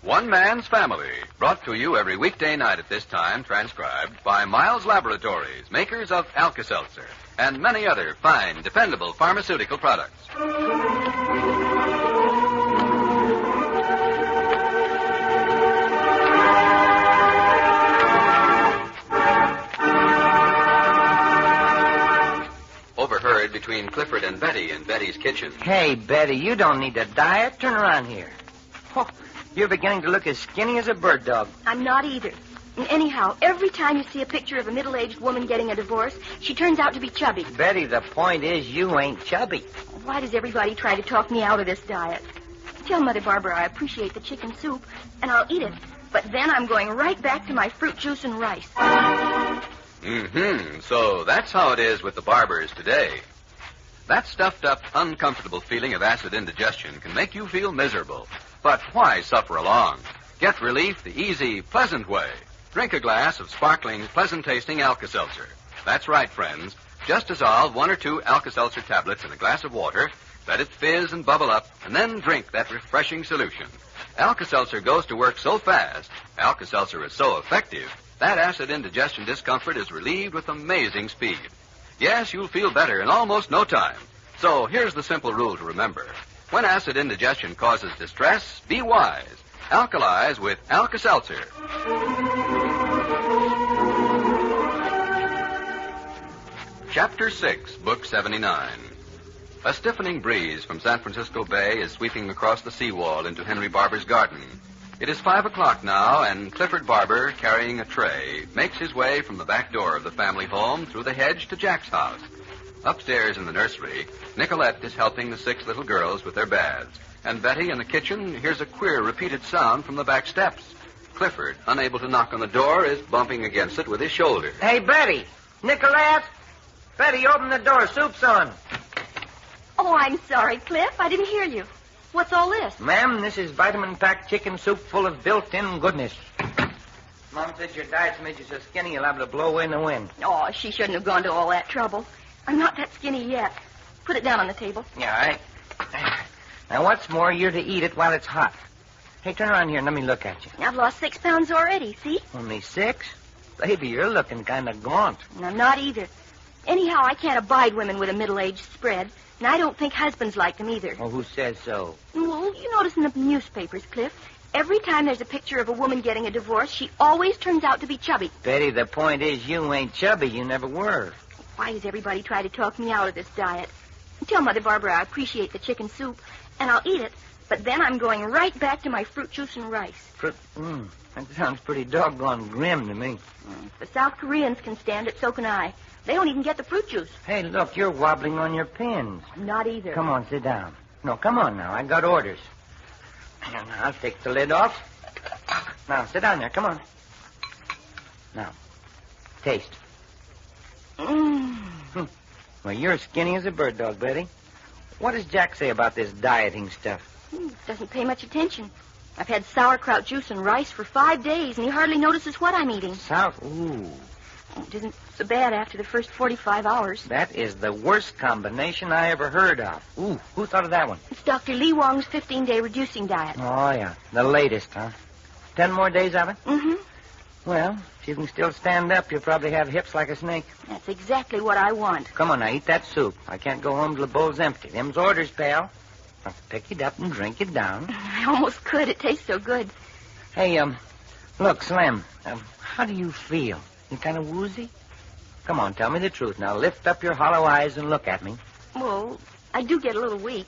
One Man's Family, brought to you every weekday night at this time, transcribed by Miles Laboratories, makers of Alka-Seltzer, and many other fine, dependable pharmaceutical products. Overheard between Clifford and Betty in Betty's kitchen. Hey, Betty, you don't need a diet. Turn around here. Oh, you're beginning to look as skinny as a bird dog. I'm not either. And anyhow, every time you see a picture of a middle-aged woman getting a divorce, she turns out to be chubby. Betty, the point is you ain't chubby. Why does everybody try to talk me out of this diet? Tell Mother Barbour I appreciate the chicken soup, and I'll eat it. But then I'm going right back to my fruit juice and rice. So that's how it is with the Barbours today. That stuffed-up, uncomfortable feeling of acid indigestion can make you feel miserable. But why suffer along? Get relief the easy, pleasant way. Drink a glass of sparkling, pleasant-tasting Alka-Seltzer. That's right, friends. Just dissolve 1 or 2 Alka-Seltzer tablets in a glass of water, let it fizz and bubble up, and then drink that refreshing solution. Alka-Seltzer goes to work so fast, Alka-Seltzer is so effective, that acid indigestion discomfort is relieved with amazing speed. Yes, you'll feel better in almost no time. So here's the simple rule to remember. When acid indigestion causes distress, be wise. Alkalize with Alka-Seltzer. Chapter 6, Book 79. A stiffening breeze from San Francisco Bay is sweeping across the seawall into Henry Barbour's garden. It is 5 o'clock now, and Clifford Barbour, carrying a tray, makes his way from the back door of the family home through the hedge to Jack's house. Upstairs in the nursery, Nicollette is helping the 6 little girls with their baths, and Betty in the kitchen hears a queer repeated sound from the back steps. Clifford, unable to knock on the door, is bumping against it with his shoulder. Hey, Betty! Nicollette! Betty, open the door. Soup's on. Oh, I'm sorry, Cliff. I didn't hear you. What's all this? Ma'am, this is vitamin-packed chicken soup full of built-in goodness. Mom said your diet's made you so skinny you'll have to blow away in the wind. Oh, she shouldn't have gone to all that trouble. I'm not that skinny yet. Put it down on the table. Yeah, all right. Now, what's more, you're to eat it while it's hot. Hey, turn around here and let me look at you. I've lost 6 pounds already, see? Only 6? Baby, you're looking kind of gaunt. And I'm not either. Anyhow, I can't abide women with a middle-aged spread, and I don't think husbands like them either. Well, who says so? Well, you notice in the newspapers, Cliff, every time there's a picture of a woman getting a divorce, she always turns out to be chubby. Betty, the point is you ain't chubby. You never were. Why does everybody try to talk me out of this diet? Tell Mother Barbour I appreciate the chicken soup, and I'll eat it, but then I'm going right back to my fruit juice and rice. That sounds pretty doggone grim to me. If the South Koreans can stand it, so can I. They don't even get the fruit juice. Hey, look, you're wobbling on your pins. Not either. Come on, sit down. No, come on now. I got orders. Now, I'll take the lid off. Now, sit down there. Come on. Now, taste. Well, you're skinny as a bird dog, Betty. What does Jack say about this dieting stuff? Doesn't pay much attention. I've had sauerkraut juice and rice for 5 days, and he hardly notices what I'm eating. Ooh. It isn't so bad after the first 45 hours. That is the worst combination I ever heard of. Ooh, who thought of that one? It's Dr. Lee Wong's 15-day reducing diet. Oh, yeah. The latest, huh? 10 more days of it? Mm-hmm. Well, if you can still stand up, you'll probably have hips like a snake. That's exactly what I want. Come on now, eat that soup. I can't go home till the bowl's empty. Them's orders, pal. Now, pick it up and drink it down. I almost could. It tastes so good. Hey, look, Slim, how do you feel? You kind of woozy? Come on, tell me the truth. Now, lift up your hollow eyes and look at me. Well, I do get a little weak.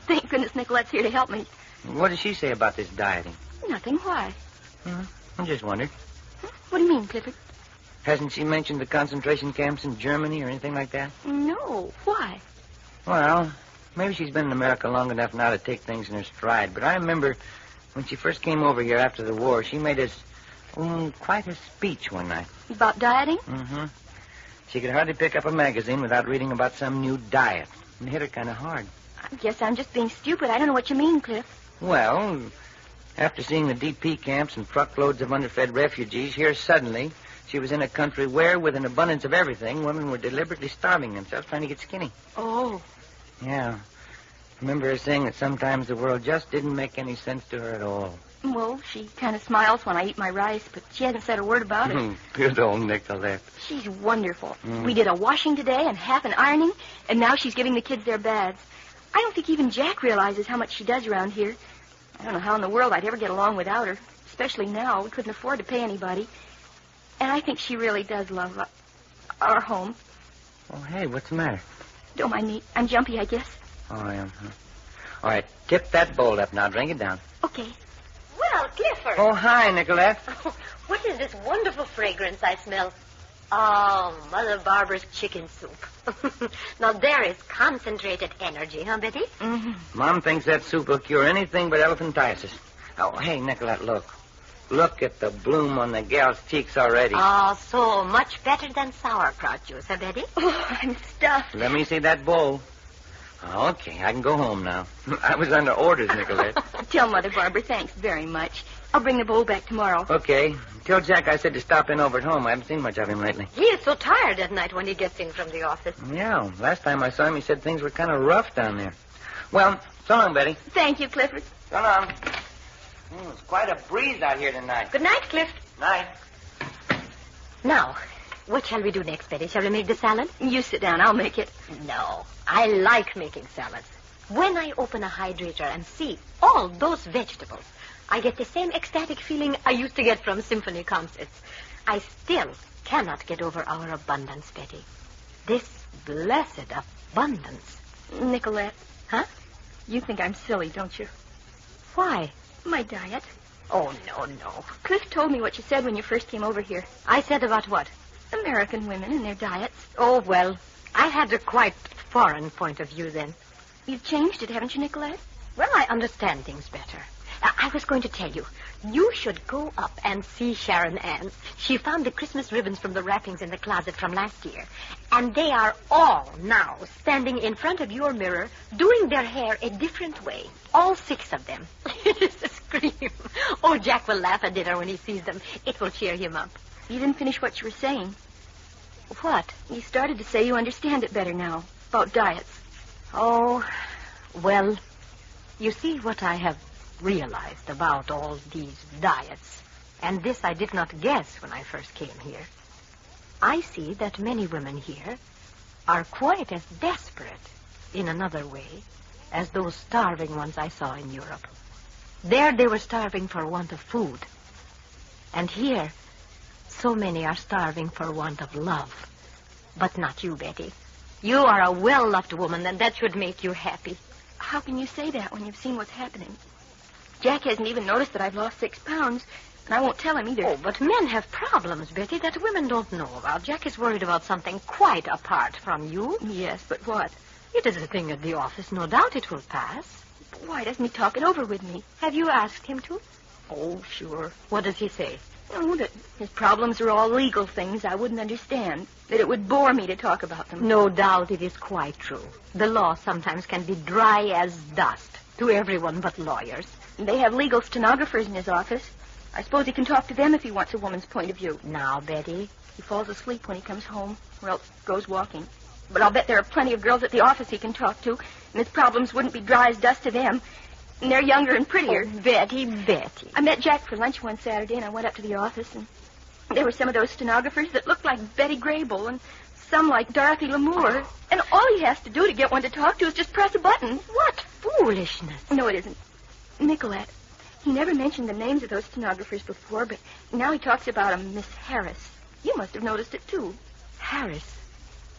Thank goodness Nicolette's here to help me. What does she say about this dieting? Nothing. Why? I just wondered. What do you mean, Clifford? Hasn't she mentioned the concentration camps in Germany or anything like that? No. Why? Well, maybe she's been in America long enough now to take things in her stride. But I remember when she first came over here after the war, she made us quite a speech one night. About dieting? Mm-hmm. She could hardly pick up a magazine without reading about some new diet. It hit her kind of hard. I guess I'm just being stupid. I don't know what you mean, Cliff. Well, after seeing the DP camps and truckloads of underfed refugees, here suddenly she was in a country where, with an abundance of everything, women were deliberately starving themselves trying to get skinny. Oh. Yeah. I remember her saying that sometimes the world just didn't make any sense to her at all. Well, she kind of smiles when I eat my rice, but she hasn't said a word about it. Good old Nicollette. She's wonderful. We did a washing today and half an ironing, and now she's giving the kids their baths. I don't think even Jack realizes how much she does around here. I don't know how in the world I'd ever get along without her, especially now. We couldn't afford to pay anybody. And I think she really does love our home. Oh, hey, what's the matter? Don't mind me. I'm jumpy, I guess. Oh, I am. All right, tip that bowl up now. Drink it down. Okay. Well, Clifford. Oh, hi, Nicollette. Oh, what is this wonderful fragrance I smell? Oh, Mother Barbour's chicken soup. Now, there is concentrated energy, huh, Betty? Mm-hmm. Mom thinks that soup will cure anything but elephantiasis. Oh, hey, Nicollette, look. Look at the bloom on the gal's cheeks already. Oh, so much better than sauerkraut juice, huh, Betty? Oh, I'm stuffed. Let me see that bowl. Okay, I can go home now. I was under orders, Nicollette. Tell Mother Barbour thanks very much. I'll bring the bowl back tomorrow. Okay. Tell Jack I said to stop in over at home. I haven't seen much of him lately. He is so tired at night when he gets in from the office. Yeah, last time I saw him, he said things were kind of rough down there. Well, so long, Betty. Thank you, Clifford. So long. It's quite a breeze out here tonight. Good night, Cliff. Night. Now, what shall we do next, Betty? Shall we make the salad? You sit down. I'll make it. No, I like making salads. When I open a hydrator and see all those vegetables, I get the same ecstatic feeling I used to get from symphony concerts. I still cannot get over our abundance, Betty. This blessed abundance. Nicollette. Huh? You think I'm silly, don't you? Why? My diet. Oh, no. Cliff told me what you said when you first came over here. I said about what? American women and their diets. Oh, well, I had a quite foreign point of view then. You've changed it, haven't you, Nicollette? Well, I understand things better. I was going to tell you, you should go up and see Sharon Ann. She found the Christmas ribbons from the wrappings in the closet from last year. And they are all now standing in front of your mirror, doing their hair a different way. All 6 of them. It is a scream. Oh, Jack will laugh at dinner when he sees them. It will cheer him up. You didn't finish what you were saying. What? You started to say you understand it better now, about diets. Oh, well, you see what I have realized about all these diets, and this I did not guess when I first came here. I see that many women here are quite as desperate, in another way, as those starving ones I saw in Europe. There they were starving for want of food. And here, so many are starving for want of love. But not you, Betty. You are a well-loved woman, and that should make you happy. How can you say that when you've seen what's happening? Jack hasn't even noticed that I've lost 6 pounds, and I won't tell him either. Oh, but men have problems, Betty, that women don't know about. Jack is worried about something quite apart from you. Yes, but what? It is a thing at the office. No doubt it will pass. But why doesn't he talk it over with me? Have you asked him to? Oh, sure. What does he say? Oh, that his problems are all legal things I wouldn't understand. That it would bore me to talk about them. No doubt it is quite true. The law sometimes can be dry as dust to everyone but lawyers. They have legal stenographers in his office. I suppose he can talk to them if he wants a woman's point of view. Now, Betty. He falls asleep when he comes home, or else goes walking. But I'll bet there are plenty of girls at the office he can talk to, and his problems wouldn't be dry as dust to them. And they're younger and prettier. Oh, Betty. I met Jack for lunch one Saturday, and I went up to the office, and there were some of those stenographers that looked like Betty Grable, and some like Dorothy Lamour. And all he has to do to get one to talk to is just press a button. What foolishness. No, it isn't. Nicollette, he never mentioned the names of those stenographers before, but now he talks about a Miss Harris. You must have noticed it, too. Harris?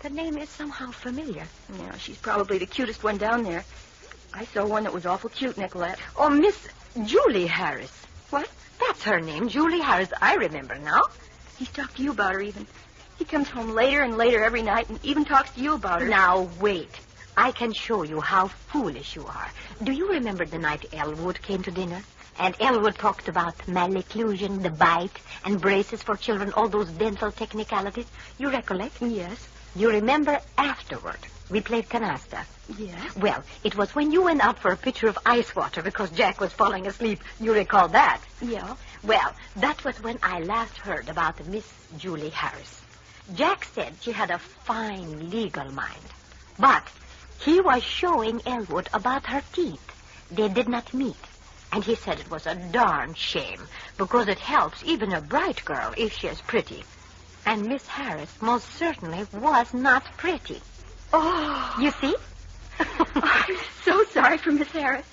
The name is somehow familiar. Yeah, she's probably the cutest one down there. I saw one that was awful cute, Nicollette. Oh, Miss Julie Harris. What? That's her name, Julie Harris. I remember now. He's talked to you about her, even. He comes home later and later every night and even talks to you about her. Now, wait. I can show you how foolish you are. Do you remember the night Elwood came to dinner? And Elwood talked about malocclusion, the bite, and braces for children, all those dental technicalities. You recollect? Yes. You remember afterward, we played canasta. Yes. Well, it was when you went out for a pitcher of ice water because Jack was falling asleep. You recall that? Yeah. Well, that was when I last heard about Miss Julie Harris. Jack said she had a fine legal mind. But he was showing Elwood about her teeth. They did not meet. And he said it was a darn shame, because it helps even a bright girl if she is pretty. And Miss Harris most certainly was not pretty. Oh. You see? I'm so sorry for Miss Harris.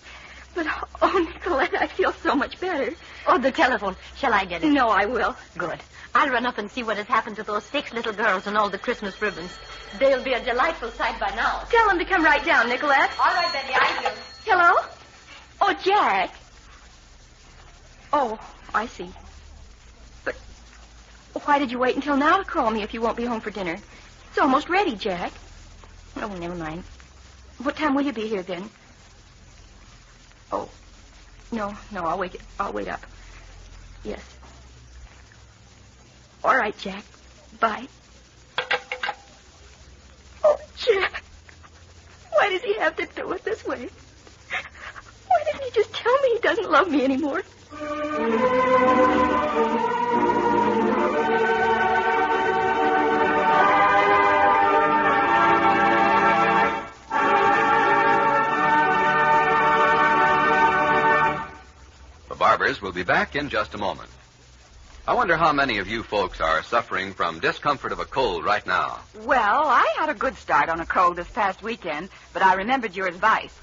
But, oh, Nicollette, I feel so much better. Oh, the telephone. Shall I get it? No, I will. Good. I'll run up and see what has happened to those 6 little girls and all the Christmas ribbons. They'll be a delightful sight by now. Tell them to come right down, Nicollette. All right, Betty, I will. Hello? Oh, Jack. Oh, I see. But why did you wait until now to call me if you won't be home for dinner? It's almost ready, Jack. Oh, never mind. What time will you be here then? Oh, no, I'll wait up. Yes. All right, Jack. Bye. Oh, Jack. Why does he have to do it this way? Why didn't he just tell me he doesn't love me anymore? The Barbours will be back in just a moment. I wonder how many of you folks are suffering from discomfort of a cold right now. Well, I had a good start on a cold this past weekend, but I remembered your advice.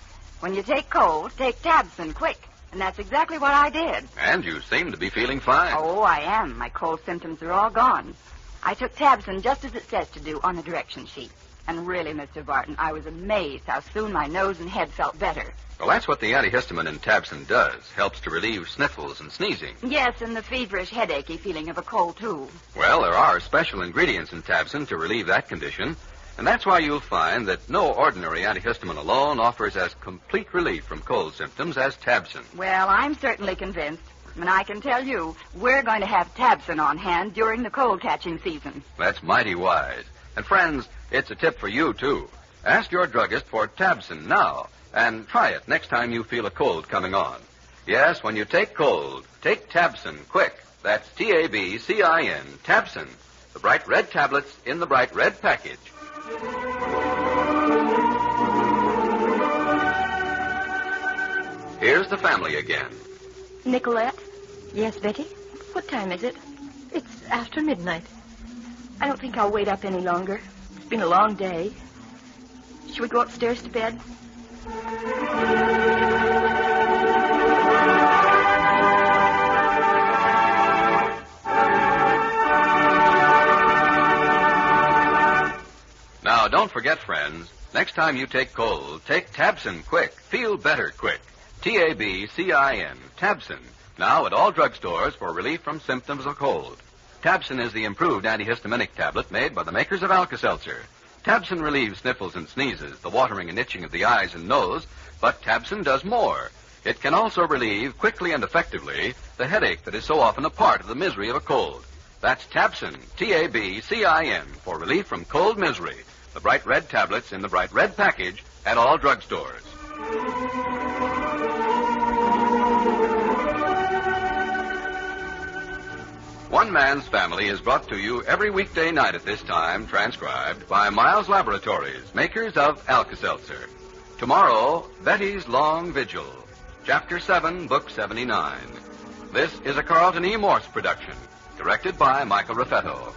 When you take cold, take Tabson quick. And that's exactly what I did. And you seem to be feeling fine. Oh, I am. My cold symptoms are all gone. I took Tabson just as it says to do on the direction sheet. And really, Mr. Barton, I was amazed how soon my nose and head felt better. Well, that's what the antihistamine in Tabson does. Helps to relieve sniffles and sneezing. Yes, and the feverish, headachy feeling of a cold, too. Well, there are special ingredients in Tabson to relieve that condition. And that's why you'll find that no ordinary antihistamine alone offers as complete relief from cold symptoms as Tabson. Well, I'm certainly convinced. And I can tell you, we're going to have Tabson on hand during the cold-catching season. That's mighty wise. And friends, it's a tip for you, too. Ask your druggist for Tabson now, and try it next time you feel a cold coming on. Yes, when you take cold, take Tabson quick. That's Tabcin, Tabson. The bright red tablets in the bright red package. Here's the family again. Nicollette, Yes, Betty? what time is it? It's after midnight. I don't think I'll wait up any longer. It's been a long day. Shall we go upstairs to bed? Now, don't forget, friends, next time you take cold, take Tabson quick. Feel better quick. Tabcin, Tabson. Now at all drugstores for relief from symptoms of cold. Tabson is the improved antihistaminic tablet made by the makers of Alka-Seltzer. Tabson relieves sniffles and sneezes, the watering and itching of the eyes and nose, but Tabson does more. It can also relieve quickly and effectively the headache that is so often a part of the misery of a cold. That's Tabson, Tabcin, for relief from cold misery. The bright red tablets in the bright red package at all drugstores. One Man's Family is brought to you every weekday night at this time, transcribed by Miles Laboratories, makers of Alka-Seltzer. Tomorrow, Betty's Long Vigil, Chapter 7, Book 79. This is a Carlton E. Morse production, directed by Michael Raffetto.